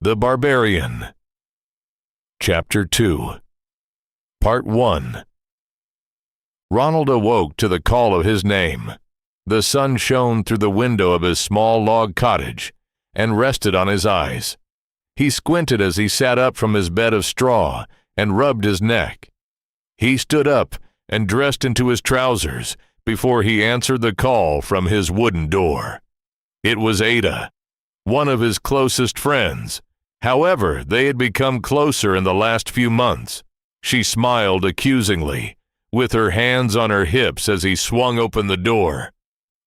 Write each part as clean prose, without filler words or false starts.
The Barbarian. Chapter 2. Part 1. Ronald awoke to the call of his name. The sun shone through the window of his small log cottage and rested on his eyes. He squinted as he sat up from his bed of straw and rubbed his neck. He stood up and dressed into his trousers before he answered the call from his wooden door. It was Ada, one of his closest friends. However, they had become closer in the last few months. She smiled accusingly, with her hands on her hips as he swung open the door.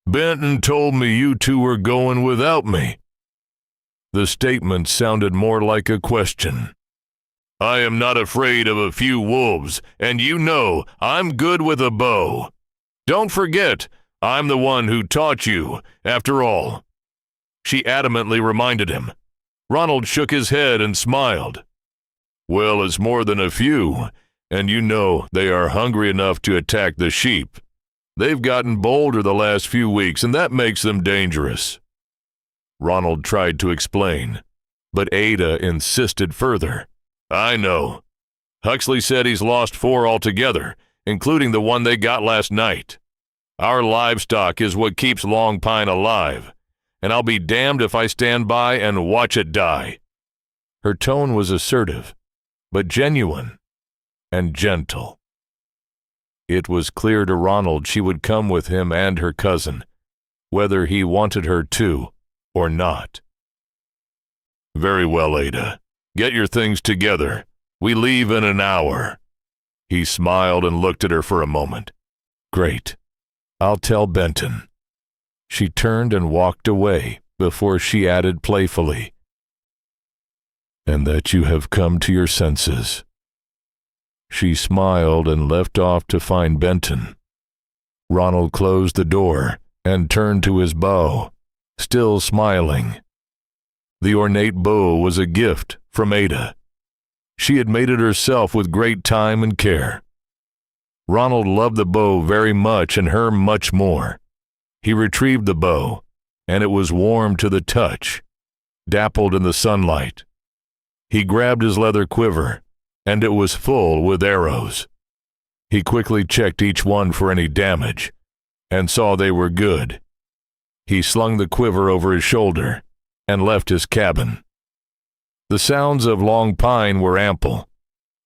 "Benton told me you two were going without me." The statement sounded more like a question. "I am not afraid of a few wolves, and you know I'm good with a bow. Don't forget, I'm the one who taught you, after all," she adamantly reminded him. Ronald shook his head and smiled. "Well, it's more than a few, and you know they are hungry enough to attack the sheep. They've gotten bolder the last few weeks, and that makes them dangerous." Ronald tried to explain, but Ada insisted further. "I know. Huxley said he's lost 4 altogether, including the one they got last night. Our livestock is what keeps Long Pine alive, and I'll be damned if I stand by and watch it die." Her tone was assertive, but genuine and gentle. It was clear to Ronald she would come with him and her cousin, whether he wanted her to or not. "Very well, Ada. Get your things together. We leave in an hour." He smiled and looked at her for a moment. "Great. I'll tell Benton." She turned and walked away before she added playfully, "And that you have come to your senses." She smiled and left off to find Benton. Ronald closed the door and turned to his bow, still smiling. The ornate bow was a gift from Ada. She had made it herself with great time and care. Ronald loved the bow very much and her much more. He retrieved the bow, and it was warm to the touch, dappled in the sunlight. He grabbed his leather quiver, and it was full with arrows. He quickly checked each one for any damage, and saw they were good. He slung the quiver over his shoulder and left his cabin. The sounds of Long Pine were ample,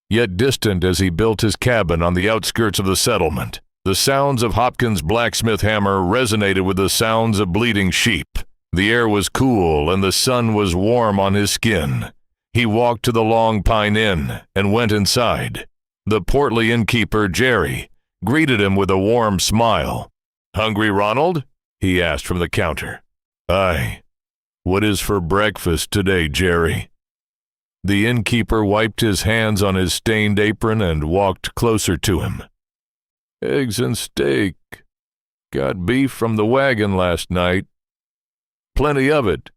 yet distant as he built his cabin on the outskirts of the settlement. The sounds of Hopkins' blacksmith hammer resonated with the sounds of bleating sheep. The air was cool and the sun was warm on his skin. He walked to the Long Pine Inn and went inside. The portly innkeeper, Jerry, greeted him with a warm smile. "Hungry, Ronald?" he asked from the counter. "Aye. What is for breakfast today, Jerry?" The innkeeper wiped his hands on his stained apron and walked closer to him. "Eggs and steak. Got beef from the wagon last night. Plenty of it."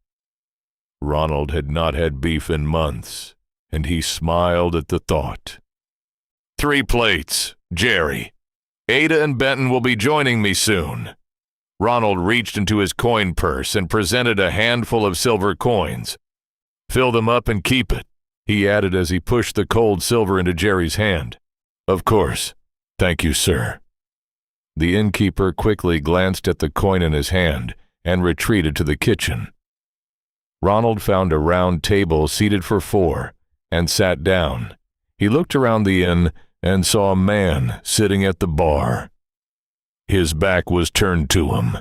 Ronald had not had beef in months, and he smiled at the thought. "3 plates, Jerry. Ada and Benton will be joining me soon." Ronald reached into his coin purse and presented a handful of silver coins. "Fill them up and keep it," he added as he pushed the cold silver into Jerry's hand. "Of course. Thank you, sir." The innkeeper quickly glanced at the coin in his hand and retreated to the kitchen. Ronald found a round table seated for 4 and sat down. He looked around the inn and saw a man sitting at the bar. His back was turned to him,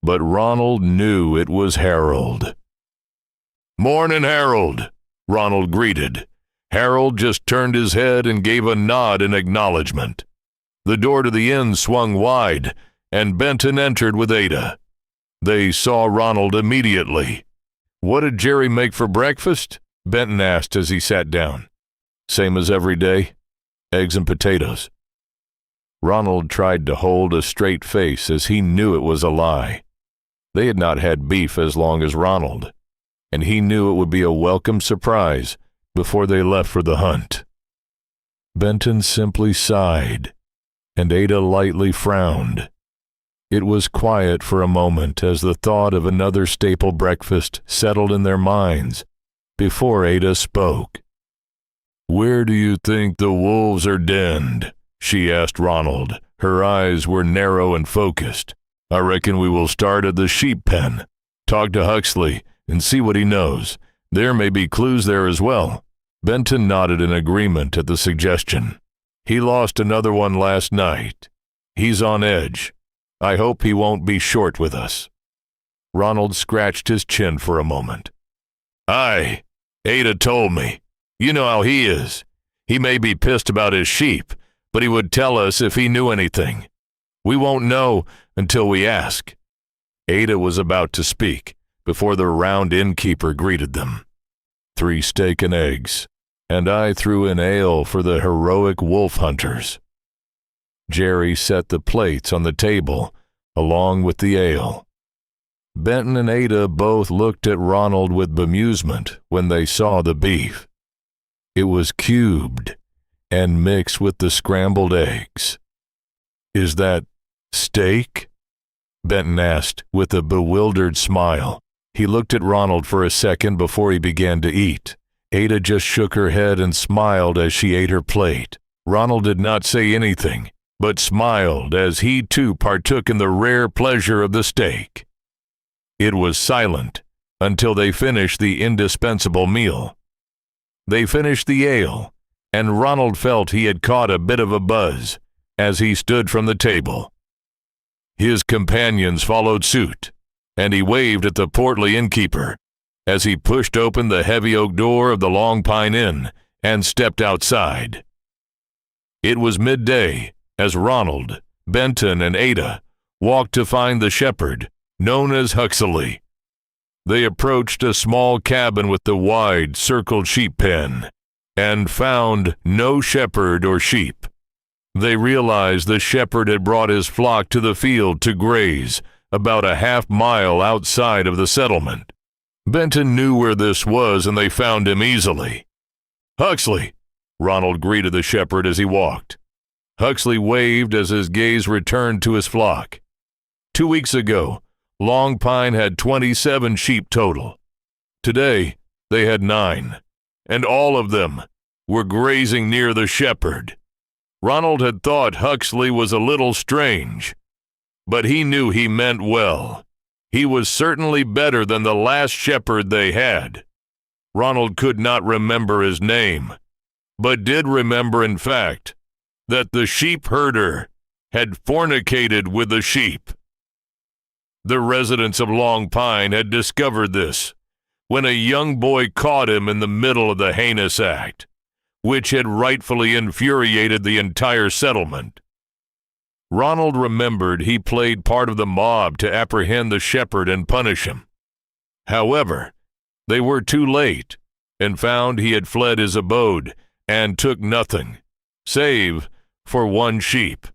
but Ronald knew it was Harold. "Mornin', Harold," Ronald greeted. Harold just turned his head and gave a nod in acknowledgement. The door to the inn swung wide, and Benton entered with Ada. They saw Ronald immediately. "What did Jerry make for breakfast?" Benton asked as he sat down. "Same as every day. Eggs and potatoes." Ronald tried to hold a straight face as he knew it was a lie. They had not had beef as long as Ronald, and he knew it would be a welcome surprise before they left for the hunt. Benton simply sighed, and Ada lightly frowned. It was quiet for a moment as the thought of another staple breakfast settled in their minds, before Ada spoke. "Where do you think the wolves are denned?" she asked Ronald. Her eyes were narrow and focused. "I reckon we will start at the sheep pen. Talk to Huxley and see what he knows. There may be clues there as well." Benton nodded in agreement at the suggestion. "He lost another one last night. He's on edge. I hope he won't be short with us." Ronald scratched his chin for a moment. "Aye, Ada told me. You know how he is. He may be pissed about his sheep, but he would tell us if he knew anything. We won't know until we ask." Ada was about to speak before the round innkeeper greeted them. "3 steak and eggs, and I threw in ale for the heroic wolf hunters." Jerry set the plates on the table, along with the ale. Benton and Ada both looked at Ronald with bemusement when they saw the beef. It was cubed and mixed with the scrambled eggs. "Is that steak?" Benton asked with a bewildered smile. He looked at Ronald for a second before he began to eat. Ada just shook her head and smiled as she ate her plate. Ronald did not say anything, but smiled as he too partook in the rare pleasure of the steak. It was silent until they finished the indispensable meal. They finished the ale, and Ronald felt he had caught a bit of a buzz as he stood from the table. His companions followed suit, and he waved at the portly innkeeper as he pushed open the heavy oak door of the Long Pine Inn and stepped outside. It was midday as Ronald, Benton, and Ada walked to find the shepherd, known as Huxley. They approached a small cabin with the wide, circled sheep pen and found no shepherd or sheep. They realized the shepherd had brought his flock to the field to graze about a half-mile outside of the settlement. Benton knew where this was, and they found him easily. "Huxley!" Ronald greeted the shepherd as he walked. Huxley waved as his gaze returned to his flock. 2 weeks ago, Long Pine had 27 sheep total. Today, they had 9, and all of them were grazing near the shepherd. Ronald had thought Huxley was a little strange, but he knew he meant well. He was certainly better than the last shepherd they had. Ronald could not remember his name, but did remember, in fact, that the sheep herder had fornicated with the sheep. The residents of Long Pine had discovered this when a young boy caught him in the middle of the heinous act, which had rightfully infuriated the entire settlement. Ronald remembered he played part of the mob to apprehend the shepherd and punish him. However, they were too late and found he had fled his abode and took nothing, save for 1 sheep.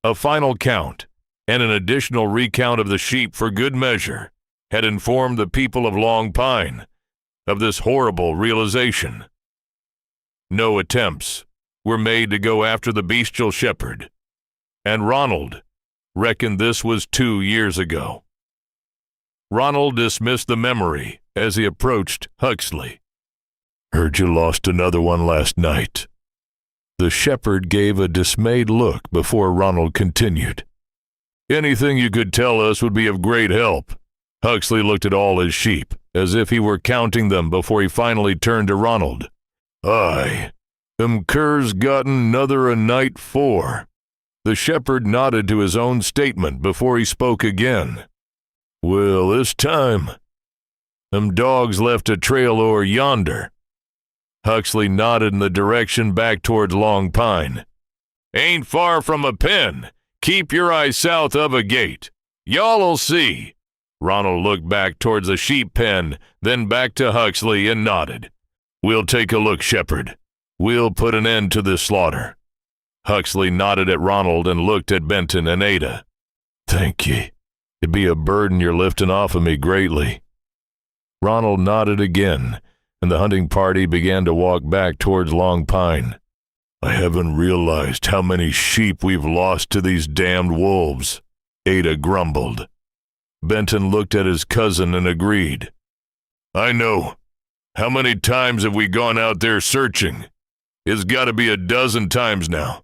A final count and an additional recount of the sheep for good measure had informed the people of Long Pine of this horrible realization. No attempts were made to go after the bestial shepherd, and Ronald reckoned this was 2 years ago. Ronald dismissed the memory as he approached Huxley. "Heard you lost another one last night." The shepherd gave a dismayed look before Ronald continued. "Anything you could tell us would be of great help." Huxley looked at all his sheep, as if he were counting them before he finally turned to Ronald. "Aye, them curs gotten 'nother a night 4. The shepherd nodded to his own statement before he spoke again. "Well, this time, them dogs left a trail o'er yonder." Huxley nodded in the direction back towards Long Pine. "Ain't far from a pen. Keep your eyes south of a gate. Y'all'll see." Ronald looked back towards the sheep pen, then back to Huxley and nodded. "We'll take a look, shepherd. We'll put an end to this slaughter." Huxley nodded at Ronald and looked at Benton and Ada. "Thank ye. It'd be a burden you're lifting off of me greatly." Ronald nodded again, and the hunting party began to walk back towards Long Pine. "I haven't realized how many sheep we've lost to these damned wolves," Ada grumbled. Benton looked at his cousin and agreed. "I know. How many times have we gone out there searching? It's got to be a dozen times now.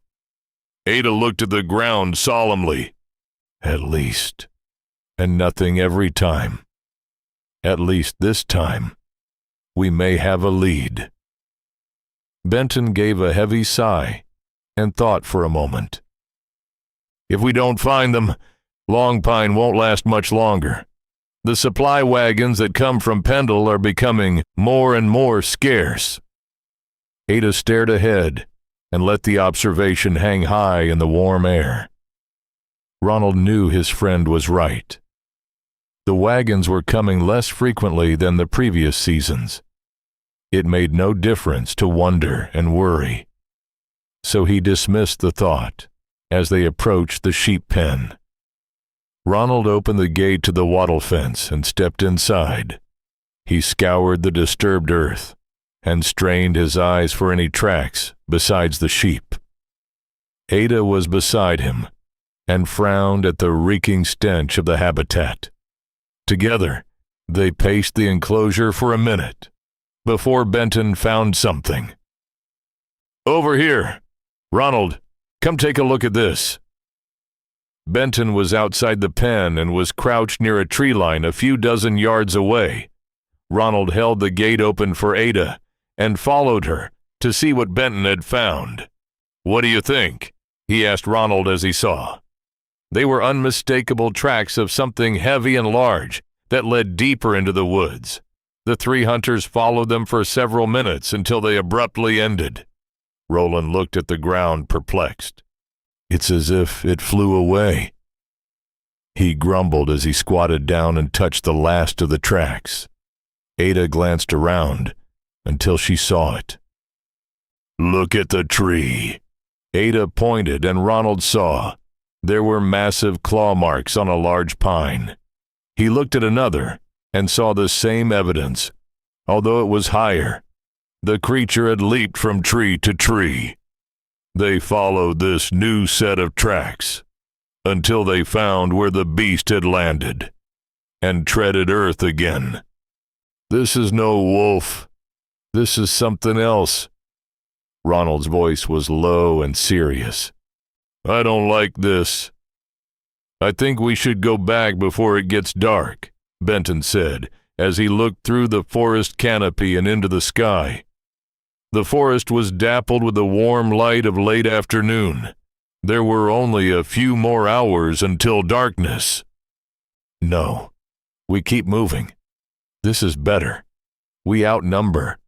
Ada looked at the ground solemnly. At least. And nothing every time. At least this time. We may have a lead. Benton gave a heavy sigh and thought for a moment. If we don't find them, Long Pine won't last much longer. The supply wagons that come from Pendle are becoming more and more scarce. Ada stared ahead and let the observation hang high in the warm air. Ronald knew his friend was right. The wagons were coming less frequently than the previous seasons. It made no difference to wonder and worry. So he dismissed the thought as they approached the sheep pen. Ronald opened the gate to the wattle fence and stepped inside. He scoured the disturbed earth and strained his eyes for any tracks besides the sheep. Ada was beside him and frowned at the reeking stench of the habitat. Together, they paced the enclosure for a minute before Benton found something. Over here! Ronald, come take a look at this. Benton was outside the pen and was crouched near a tree line a few dozen yards away. Ronald held the gate open for Ada and followed her to see what Benton had found. What do you think? He asked Ronald as he saw. They were unmistakable tracks of something heavy and large that led deeper into the woods. The three hunters followed them for several minutes until they abruptly ended. Roland looked at the ground perplexed. It's as if it flew away. He grumbled as he squatted down and touched the last of the tracks. Ada glanced around until she saw it. Look at the tree. Ada pointed and Ronald saw. There were massive claw marks on a large pine. He looked at another and saw the same evidence, although it was higher. The creature had leaped from tree to tree. They followed this new set of tracks until they found where the beast had landed and treaded earth again. This is no wolf. This is something else. Ronald's voice was low and serious. I don't like this. I think we should go back before it gets dark, Benton said as he looked through the forest canopy and into the sky. The forest was dappled with the warm light of late afternoon. There were only a few more hours until darkness. No, we keep moving. This is better. We outnumber.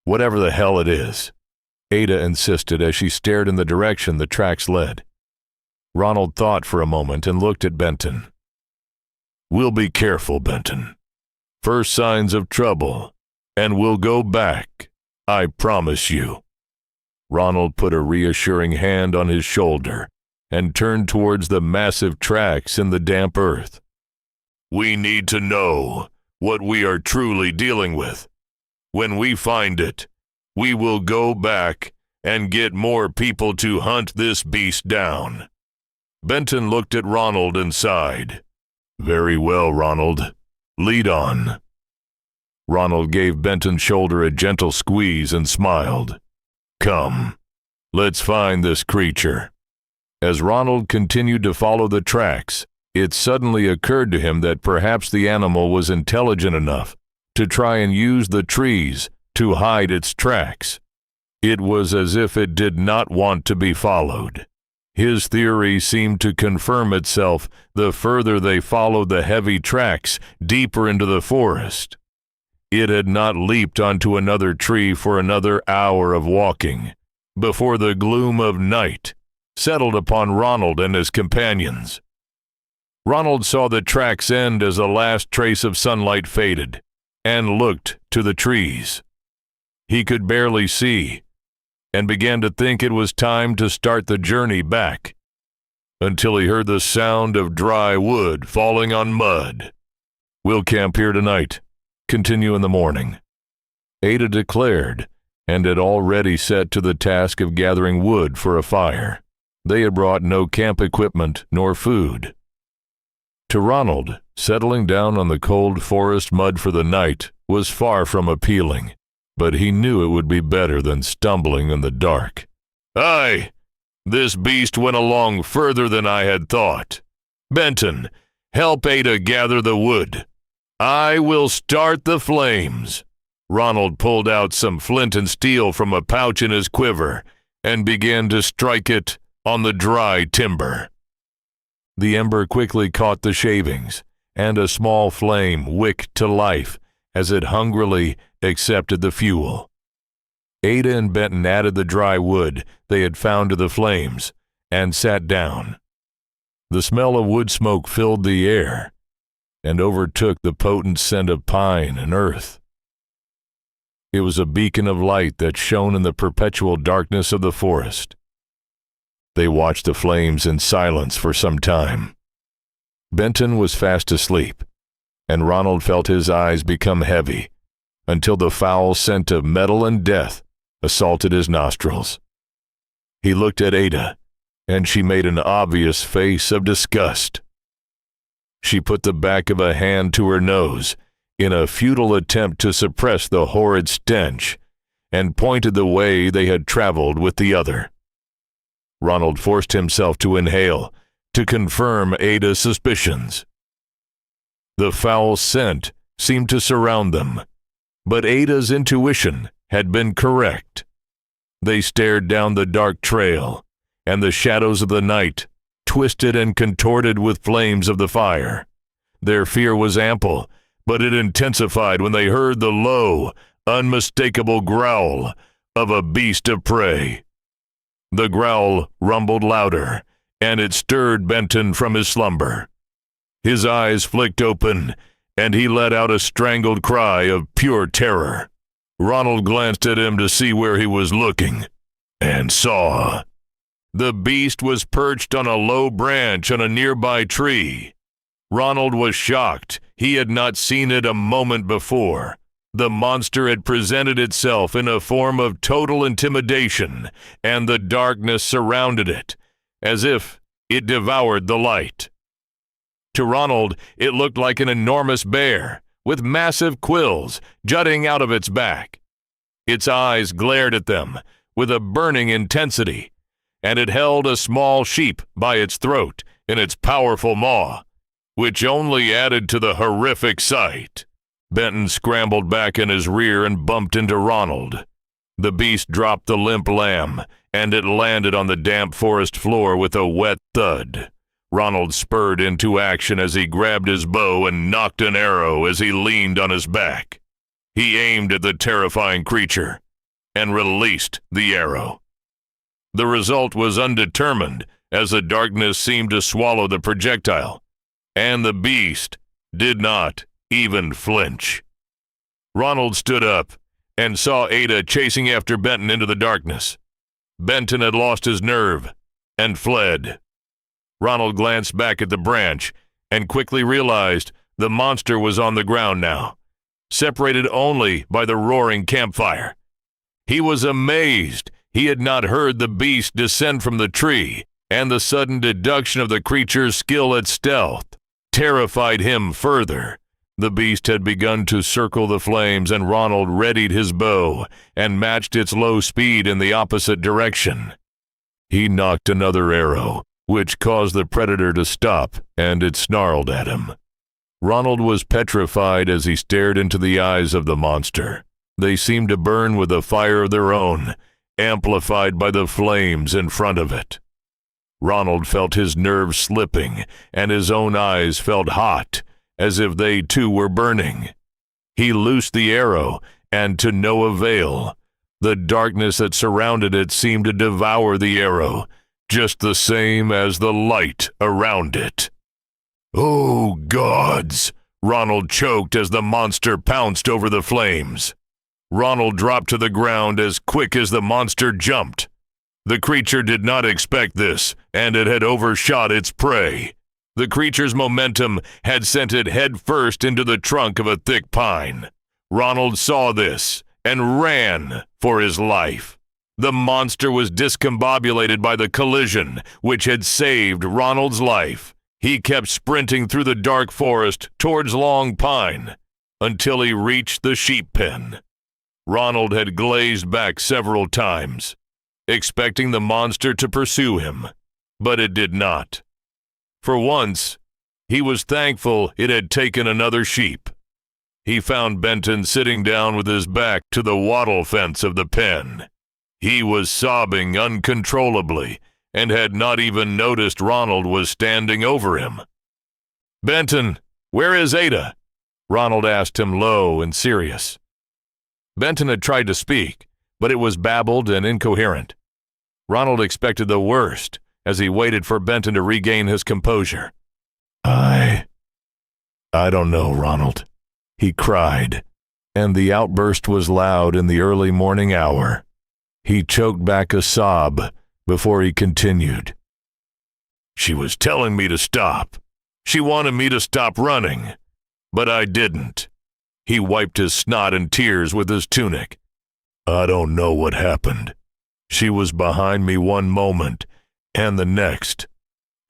Whatever the hell it is, Ada insisted as she stared in the direction the tracks led. Ronald thought for a moment and looked at Benton. We'll be careful, Benton. First signs of trouble, and we'll go back. I promise you. Ronald put a reassuring hand on his shoulder and turned towards the massive tracks in the damp earth. We need to know what we are truly dealing with. When we find it, we will go back and get more people to hunt this beast down. Benton looked at Ronald and sighed. Very well, Ronald. Lead on. Ronald gave Benton's shoulder a gentle squeeze and smiled. Come, let's find this creature. As Ronald continued to follow the tracks, it suddenly occurred to him that perhaps the animal was intelligent enough to try and use the trees to hide its tracks. It was as if it did not want to be followed. His theory seemed to confirm itself the further they followed the heavy tracks deeper into the forest. It had not leaped onto another tree for another hour of walking before the gloom of night settled upon Ronald and his companions. Ronald saw the tracks end as the last trace of sunlight faded and looked to the trees. He could barely see and began to think it was time to start the journey back until he heard the sound of dry wood falling on mud. We'll camp here tonight. Continue in the morning, Ada declared, and had already set to the task of gathering wood for a fire. They had brought no camp equipment nor food. To Ronald, settling down on the cold forest mud for the night was far from appealing, but he knew it would be better than stumbling in the dark. "Aye, this beast went along further than I had thought. Benton, help Ada gather the wood. I will start the flames." Ronald pulled out some flint and steel from a pouch in his quiver and began to strike it on the dry timber. The ember quickly caught the shavings, and a small flame wicked to life as it hungrily accepted the fuel. Ada and Benton added the dry wood they had found to the flames and sat down. The smell of wood smoke filled the air and overtook the potent scent of pine and earth. It was a beacon of light that shone in the perpetual darkness of the forest. They watched the flames in silence for some time. Benton was fast asleep, and Ronald felt his eyes become heavy until the foul scent of metal and death assaulted his nostrils. He looked at Ada, and she made an obvious face of disgust. She put the back of a hand to her nose in a futile attempt to suppress the horrid stench, and pointed the way they had traveled with the other. Ronald forced himself to inhale to confirm Ada's suspicions. The foul scent seemed to surround them, but Ada's intuition had been correct. They stared down the dark trail, and the shadows of the night twisted and contorted with flames of the fire. Their fear was ample, but it intensified when they heard the low, unmistakable growl of a beast of prey. The growl rumbled louder, and it stirred Benton from his slumber. His eyes flicked open, and he let out a strangled cry of pure terror. Ronald glanced at him to see where he was looking, and saw. The beast was perched on a low branch on a nearby tree. Ronald was shocked. He had not seen it a moment before. The monster had presented itself in a form of total intimidation, and the darkness surrounded it, as if it devoured the light. To Ronald, it looked like an enormous bear, with massive quills jutting out of its back. Its eyes glared at them with a burning intensity, and it held a small sheep by its throat in its powerful maw, which only added to the horrific sight. Benton scrambled back in his rear and bumped into Ronald. The beast dropped the limp lamb, and it landed on the damp forest floor with a wet thud. Ronald spurred into action as he grabbed his bow and nocked an arrow as he leaned on his back. He aimed at the terrifying creature and released the arrow. The result was undetermined, as the darkness seemed to swallow the projectile, and the beast did not even flinch. Ronald stood up and saw Ada chasing after Benton into the darkness. Benton had lost his nerve and fled. Ronald glanced back at the branch and quickly realized the monster was on the ground now, separated only by the roaring campfire. He was amazed. He had not heard the beast descend from the tree, and the sudden deduction of the creature's skill at stealth terrified him further. The beast had begun to circle the flames, and Ronald readied his bow and matched its low speed in the opposite direction. He nocked another arrow, which caused the predator to stop, and it snarled at him. Ronald was petrified as he stared into the eyes of the monster. They seemed to burn with a fire of their own, amplified by the flames in front of it. Ronald felt his nerves slipping, and his own eyes felt hot, as if they too were burning. He loosed the arrow, and to no avail. The darkness that surrounded it seemed to devour the arrow, just the same as the light around it. "Oh, gods!" Ronald choked as the monster pounced over the flames. Ronald dropped to the ground as quick as the monster jumped. The creature did not expect this, and it had overshot its prey. The creature's momentum had sent it head first into the trunk of a thick pine. Ronald saw this and ran for his life. The monster was discombobulated by the collision, which had saved Ronald's life. He kept sprinting through the dark forest towards Long Pine until he reached the sheep pen. Ronald had glazed back several times, expecting the monster to pursue him, but it did not. For once, he was thankful it had taken another sheep. He found Benton sitting down with his back to the wattle fence of the pen. He was sobbing uncontrollably and had not even noticed Ronald was standing over him. "Benton, where is Ada?" Ronald asked him low and serious. Benton had tried to speak, but it was babbled and incoherent. Ronald expected the worst as he waited for Benton to regain his composure. I don't know, Ronald," he cried, and the outburst was loud in the early morning hour. He choked back a sob before he continued. "She was telling me to stop. She wanted me to stop running, but I didn't." He wiped his snot and tears with his tunic. "I don't know what happened. She was behind me one moment, and the next.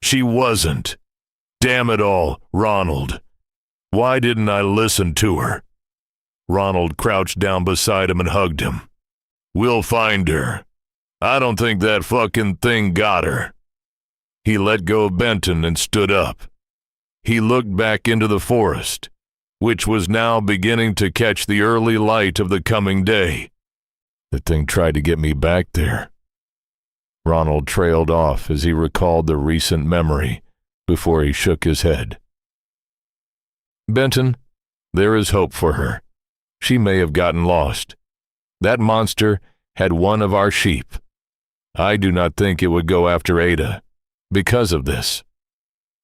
She wasn't. Damn it all, Ronald. Why didn't I listen to her?" Ronald crouched down beside him and hugged him. "We'll find her. I don't think that fucking thing got her." He let go of Benton and stood up. He looked back into the forest, which was now beginning to catch the early light of the coming day. "The thing tried to get me back there." Ronald trailed off as he recalled the recent memory before he shook his head. "Benton, there is hope for her. She may have gotten lost. That monster had one of our sheep. I do not think it would go after Ada because of this."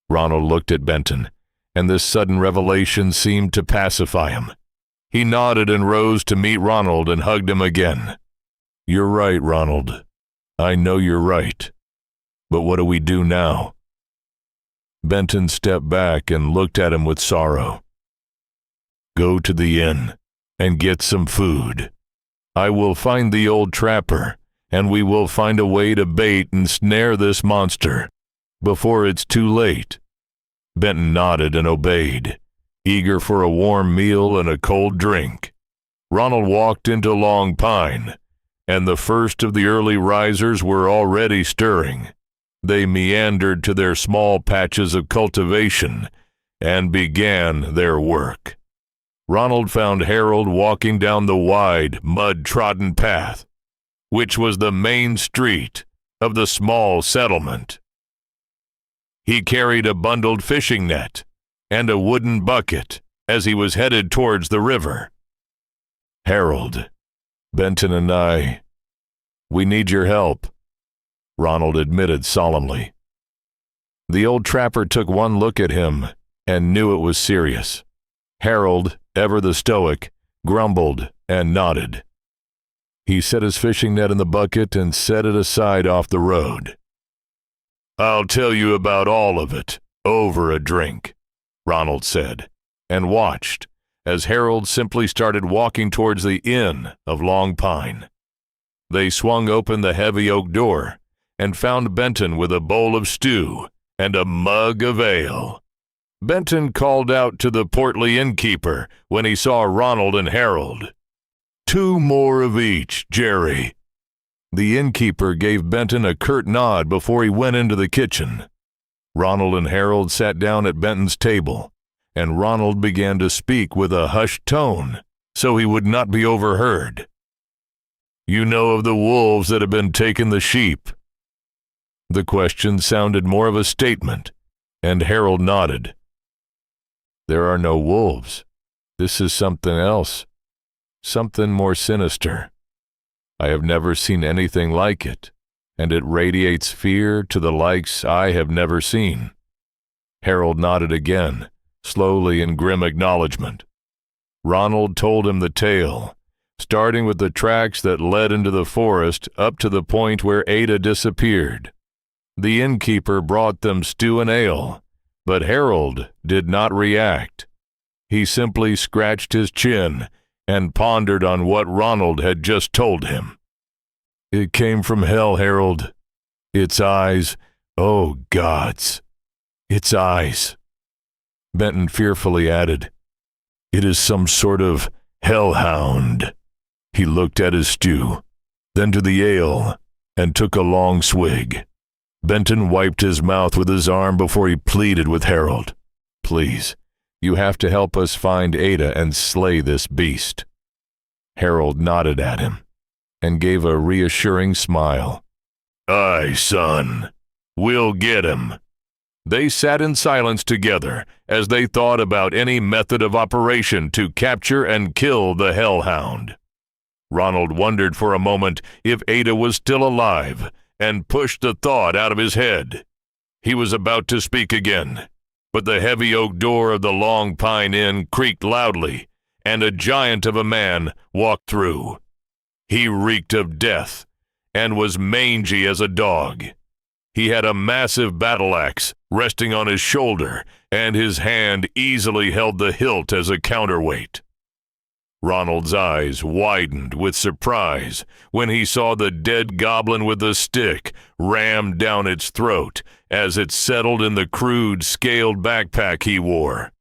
Ronald looked at Benton, and this sudden revelation seemed to pacify him. He nodded and rose to meet Ronald and hugged him again. "You're right, Ronald. I know you're right. But what do we do now?" Benton stepped back and looked at him with sorrow. "Go to the inn and get some food. I will find the old trapper, and we will find a way to bait and snare this monster before it's too late." Benton nodded and obeyed, eager for a warm meal and a cold drink. Ronald walked into Long Pine, and the first of the early risers were already stirring. They meandered to their small patches of cultivation and began their work. Ronald found Harold walking down the wide, mud-trodden path, which was the main street of the small settlement. He carried a bundled fishing net and a wooden bucket as he was headed towards the river. "Harold, Benton and we need your help," Ronald admitted solemnly. The old trapper took one look at him and knew it was serious. Harold, ever the stoic, grumbled and nodded. He set his fishing net in the bucket and set it aside off the road. "I'll tell you about all of it over a drink," Ronald said, and watched as Harold simply started walking towards the inn of Long Pine. They swung open the heavy oak door and found Benton with a bowl of stew and a mug of ale. Benton called out to the portly innkeeper when he saw Ronald and Harold. "2 more of each, Jerry." The innkeeper gave Benton a curt nod before he went into the kitchen. Ronald and Harold sat down at Benton's table, and Ronald began to speak with a hushed tone so he would not be overheard. "You know of the wolves that have been taking the sheep?" The question sounded more of a statement, and Harold nodded. "There are no wolves. This is something else, something more sinister. I have never seen anything like it, and it radiates fear to the likes I have never seen." Harold nodded again, slowly in grim acknowledgement. Ronald told him the tale, starting with the tracks that led into the forest up to the point where Ada disappeared. The innkeeper brought them stew and ale, but Harold did not react. He simply scratched his chin and pondered on what Ronald had just told him. "It came from hell, Harold. Its eyes, oh gods. Its eyes. Benton fearfully added, "It is some sort of hellhound." He looked at his stew, then to the ale, and took a long swig. Benton wiped his mouth with his arm before he pleaded with Harold. "Please, you have to help us find Ada and slay this beast." Harold nodded at him and gave a reassuring smile. "Aye, son. We'll get him." They sat in silence together as they thought about any method of operation to capture and kill the hellhound. Ronald wondered for a moment if Ada was still alive and pushed the thought out of his head. He was about to speak again, but the heavy oak door of the Long Pine Inn creaked loudly, and a giant of a man walked through. He reeked of death and was mangy as a dog. He had a massive battle axe resting on his shoulder, and his hand easily held the hilt as a counterweight. Ronald's eyes widened with surprise when he saw the dead goblin with the stick rammed down its throat as it settled in the crude, scaled backpack he wore.